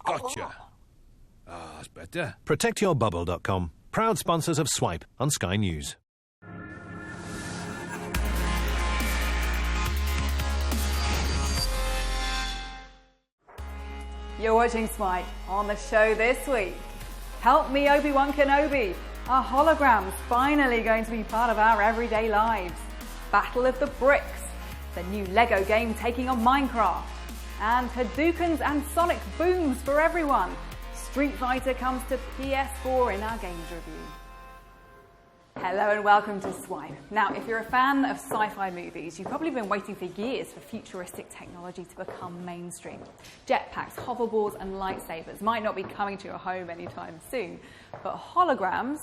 Gotcha. That's better. ProtectYourBubble.com. Proud sponsors of Swipe on Sky News. You're watching Swipe. On the show this week, Help Me Obi-Wan Kenobi. Are holograms finally going to be part of our everyday lives? Battle of the Bricks, the new Lego game taking on Minecraft. And Hadoukens and Sonic booms for everyone. Street Fighter comes to PS4 in our games review. Hello and welcome to Swipe. Now, if you're a fan of sci-fi movies, you've probably been waiting for years for futuristic technology to become mainstream. Jetpacks, hoverboards and lightsabers might not be coming to your home anytime soon, but holograms,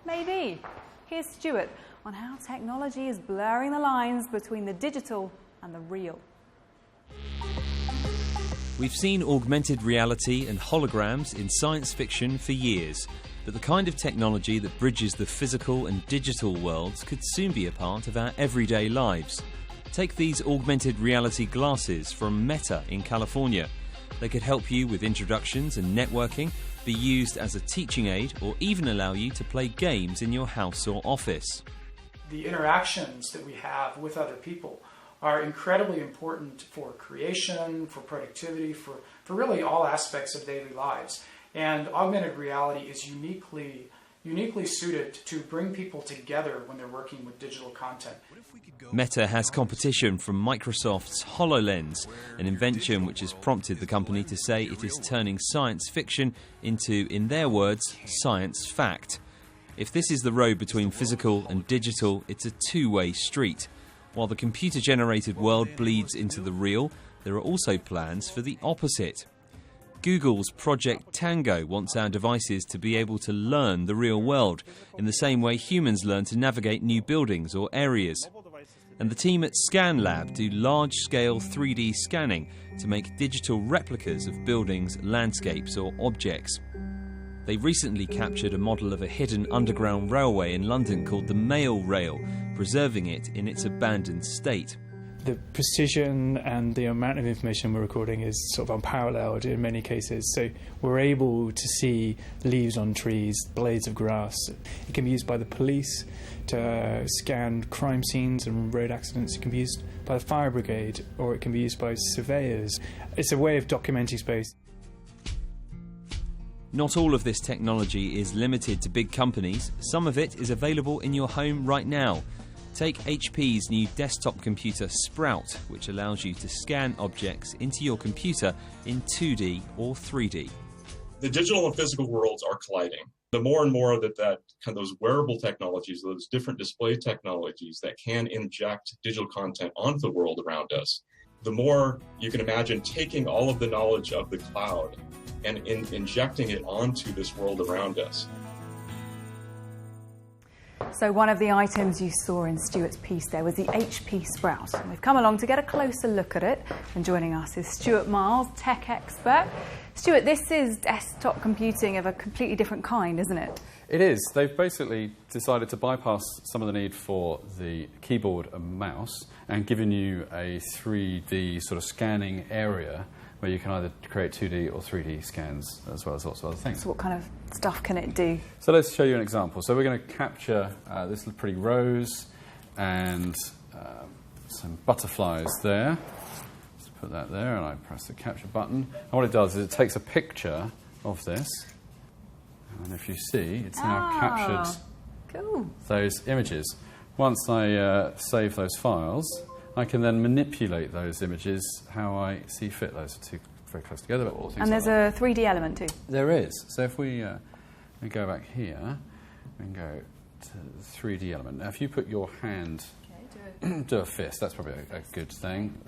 maybe. Here's Stuart on how technology is blurring the lines between the digital and the real. We've seen augmented reality and holograms in science fiction for years, but the kind of technology that bridges the physical and digital worlds could soon be a part of our everyday lives. Take these augmented reality glasses from Meta in California. They could help you with introductions and networking, be used as a teaching aid, or even allow you to play games in your house or office. The interactions that we have with other people are incredibly important for creation, for productivity, for really all aspects of daily lives. And augmented reality is uniquely suited to bring people together when they're working with digital content. Meta has competition from Microsoft's HoloLens, an invention which has prompted the company to say it is turning science fiction into, in their words, science fact. If this is the road between physical and digital, it's a two-way street. While the computer-generated world bleeds into the real, there are also plans for the opposite. Google's Project Tango wants our devices to be able to learn the real world in the same way humans learn to navigate new buildings or areas. And the team at ScanLab do large-scale 3D scanning to make digital replicas of buildings, landscapes or objects. They recently captured a model of a hidden underground railway in London called the Mail Rail, preserving it in its abandoned state. The precision and the amount of information we're recording is sort of unparalleled in many cases. So we're able to see leaves on trees, blades of grass. It can be used by the police to scan crime scenes and road accidents. It can be used by the fire brigade, or it can be used by surveyors. It's a way of documenting space. Not all of this technology is limited to big companies. Some of it is available in your home right now. Take HP's new desktop computer Sprout, which allows you to scan objects into your computer in 2D or 3D. The digital and physical worlds are colliding. The more and more that kind of those wearable technologies, those different display technologies that can inject digital content onto the world around us, the more you can imagine taking all of the knowledge of the cloud and injecting it onto this world around us. So one of the items you saw in Stuart's piece there was the HP Sprout. And we've come along to get a closer look at it. And joining us is Stuart Miles, tech expert. Stuart, this is desktop computing of a completely different kind, isn't it? It is. They've basically decided to bypass some of the need for the keyboard and mouse and given you a 3D sort of scanning area where you can either create 2D or 3D scans as well as lots of other things. So what kind of stuff can it do? So let's show you an example. So we're going to capture this little pretty rose and some butterflies there. Just put that there and I press the capture button. And what it does is it takes a picture of this. And if you see, it's now captured those images. Once I save those files, I can then manipulate those images how I see fit. Those are two very close together. But all things and there's a 3D element too? There is. So if we go back here and go to the 3D element. Now if you put your hand, do a fist, that's probably a good thing.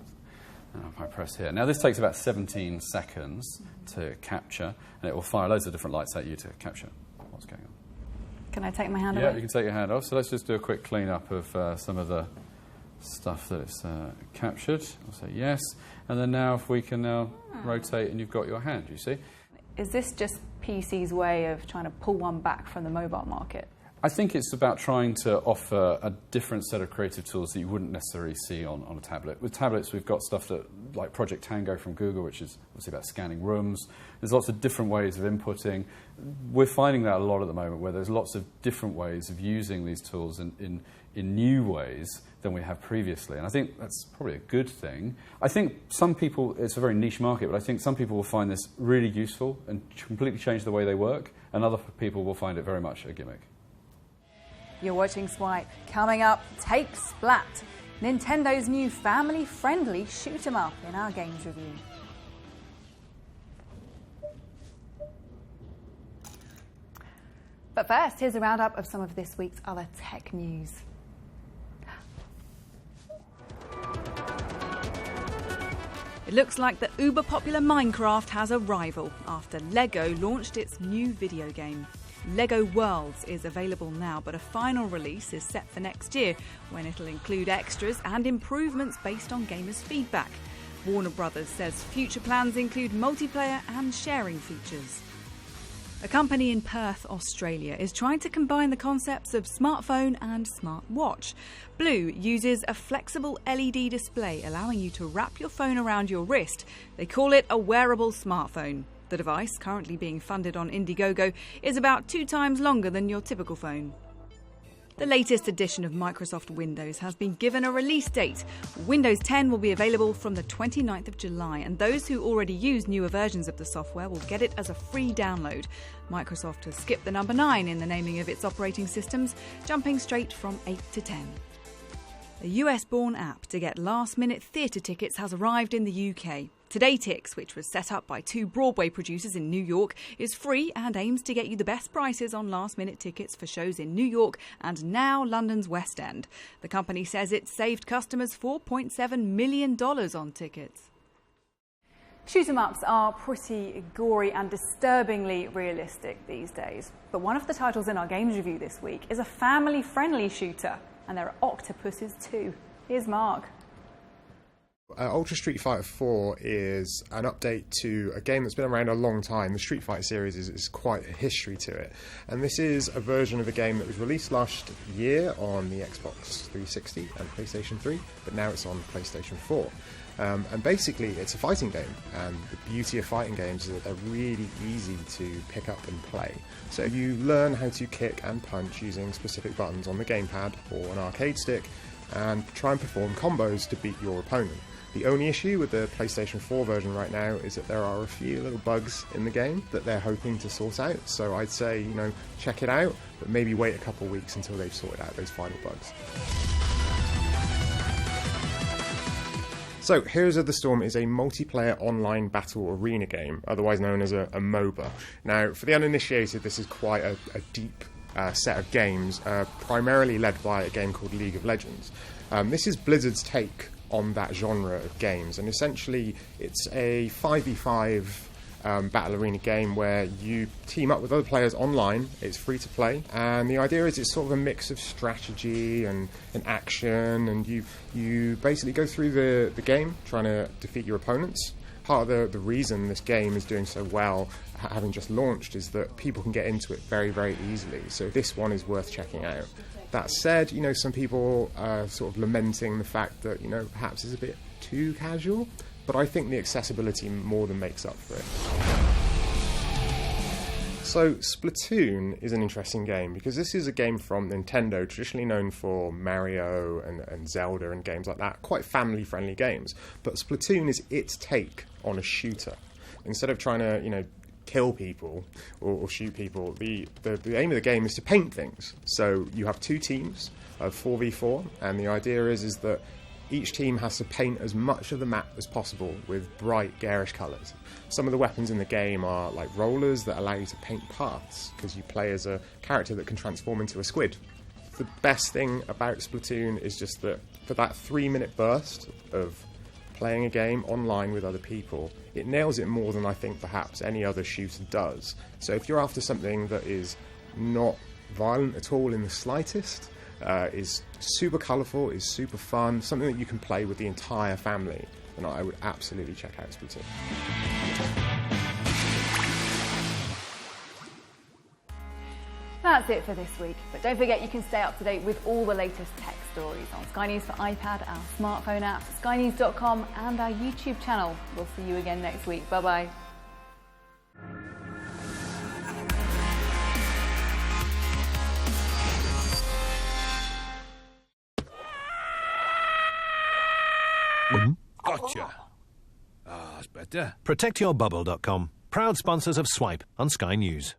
If I press here. Now this takes about 17 seconds to capture, and it will fire loads of different lights at you to capture what's going on. Can I take my hand away? Yeah, you can take your hand off. So let's just do a quick clean up of some of the stuff that it's captured. I'll say yes. And then now if we can now rotate and you've got your hand, you see? Is this just PC's way of trying to pull one back from the mobile market? I think it's about trying to offer a different set of creative tools that you wouldn't necessarily see on a tablet. With tablets, we've got stuff that, like Project Tango from Google, which is obviously about scanning rooms. There's lots of different ways of inputting. We're finding that a lot at the moment, where there's lots of different ways of using these tools in new ways than we have previously. And I think that's probably a good thing. I think some people, it's a very niche market, but I think some people will find this really useful and completely change the way they work, and other people will find it very much a gimmick. You're watching Swipe. Coming up, take Splat, Nintendo's new family-friendly shoot 'em up in our games review. But first, here's a roundup of some of this week's other tech news. It looks like the uber-popular Minecraft has a rival after LEGO launched its new video game. LEGO Worlds is available now, but a final release is set for next year, when it'll include extras and improvements based on gamers' feedback. Warner Brothers says future plans include multiplayer and sharing features. A company in Perth, Australia, is trying to combine the concepts of smartphone and smartwatch. Blue uses a flexible LED display, allowing you to wrap your phone around your wrist. They call it a wearable smartphone. The device, currently being funded on Indiegogo, is about 2 times longer than your typical phone. The latest edition of Microsoft Windows has been given a release date. Windows 10 will be available from the 29th of July, and those who already use newer versions of the software will get it as a free download. Microsoft has skipped the number 9 in the naming of its operating systems, jumping straight from 8 to 10. A US-born app to get last-minute theatre tickets has arrived in the UK. TodayTix, which was set up by 2 Broadway producers in New York, is free and aims to get you the best prices on last-minute tickets for shows in New York and now London's West End. The company says it saved customers $4.7 million on tickets. Shoot 'em ups are pretty gory and disturbingly realistic these days. But one of the titles in our games review this week is a family-friendly shooter, and there are octopuses too. Here's Mark. Ultra Street Fighter 4 is an update to a game that's been around a long time. The Street Fighter series is quite a history to it. And this is a version of a game that was released last year on the Xbox 360 and PlayStation 3, but now it's on PlayStation 4. And basically, it's a fighting game, and the beauty of fighting games is that they're really easy to pick up and play. So you learn how to kick and punch using specific buttons on the gamepad or an arcade stick, and try and perform combos to beat your opponent. The only issue with the PlayStation 4 version right now is that there are a few little bugs in the game that they're hoping to sort out. So I'd say, check it out, but maybe wait a couple of weeks until they've sorted out those final bugs. So, Heroes of the Storm is a multiplayer online battle arena game, otherwise known as a MOBA. Now, for the uninitiated, this is quite a deep set of games, primarily led by a game called League of Legends. This is Blizzard's take on that genre of games, and essentially it's a 5v5 battle arena game where you team up with other players online. It's free to play, and the idea is it's sort of a mix of strategy and action, and you basically go through the game trying to defeat your opponents. Part of the reason this game is doing so well, having just launched, is that people can get into it very, very easily. So this one is worth checking out. That said, some people are sort of lamenting the fact that, perhaps it's a bit too casual, but I think the accessibility more than makes up for it. So, Splatoon is an interesting game because this is a game from Nintendo, traditionally known for Mario and Zelda and games like that, quite family-friendly games. But Splatoon is its take on a shooter. Instead of trying to, kill people or shoot people, the aim of the game is to paint things. So you have 2 teams of 4v4, and the idea is that each team has to paint as much of the map as possible with bright, garish colours. Some of the weapons in the game are like rollers that allow you to paint paths, because you play as a character that can transform into a squid. The best thing about Splatoon is just that for that 3-minute burst of playing a game online with other people, it nails it more than I think perhaps any other shooter does. So if you're after something that is not violent at all in the slightest, is super colourful, is super fun, something that you can play with the entire family, then I would absolutely check out Splatoon. that's it for this week. But don't forget you can stay up to date with all the latest tech stories on Sky News for iPad, our smartphone app, skynews.com and our YouTube channel. We'll see you again next week. Bye-bye. Gotcha. Ah, that's better. ProtectYourBubble.com. Proud sponsors of Swipe on Sky News.